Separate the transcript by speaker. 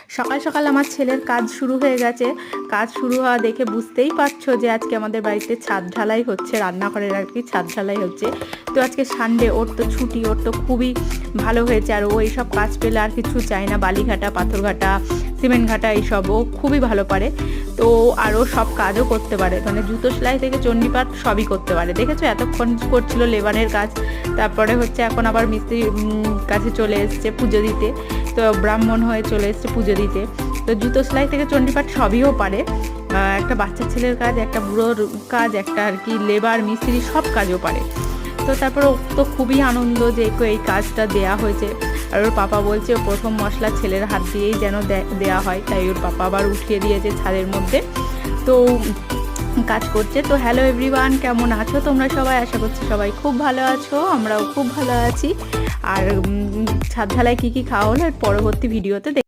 Speaker 1: সকাল সকাল আমার ছেলের কাজ শুরু হয়ে গেছে। কাজ শুরু হওয়া দেখে বুঝতেই পারছো যে আজকে আমাদের বাড়িতে ছাদ ঢালাই হচ্ছে, রান্নাঘরের আর কি ছাদ ঢালাই হচ্ছে। তো আজকে সানডে, ওর তো ছুটি, ওর তো খুবই ভালো হয়েছে। আর ও এইসব কাজ পেলে আর কিছু চায় না, বালিঘাটা, পাথরঘাটা, সিমেন্ট ঘাটা এইসব ও খুবই ভালো পারে। তো আরও সব কাজও করতে পারে, মানে জুতো সেলাই থেকে চণ্ডীপাঠ সবই করতে পারে। দেখেছো এতক্ষণ করছিল লেবানের কাজ, তারপরে হচ্ছে এখন আবার মিস্ত্রি কাছে চলে এসছে পুজো দিতে। তো ব্রাহ্মণ হয়ে চলে এসছে পুজো দিতে। তো জুতো সেলাই থেকে চণ্ডীপাঠ সবইও পারে। একটা বাচ্চা ছেলের কাজ, একটা বুড়োর কাজ, একটা আর কি লেবার মিস্ত্রি সব কাজও পারে। তো তারপর ও তো খুবই আনন্দ যে এই কাজটা দেয়া হয়েছে। আর ওর পাপা বলছে প্রথম মশলা ছেলের হাত দিয়েই যেন দেয়া হয়, তাই ওর পাপা আবার উঠিয়ে দিয়েছে ছাদের মধ্যে। তো কাজ করছে। তো হ্যালো এভরিওয়ান, কেমন আছো তোমরা সবাই? আশা করছি সবাই খুব ভালো আছো, আমরাও খুব ভালো আছি। আর ছাদ ঢালায় কী কী খাওয়া হলো পরবর্তী ভিডিওতে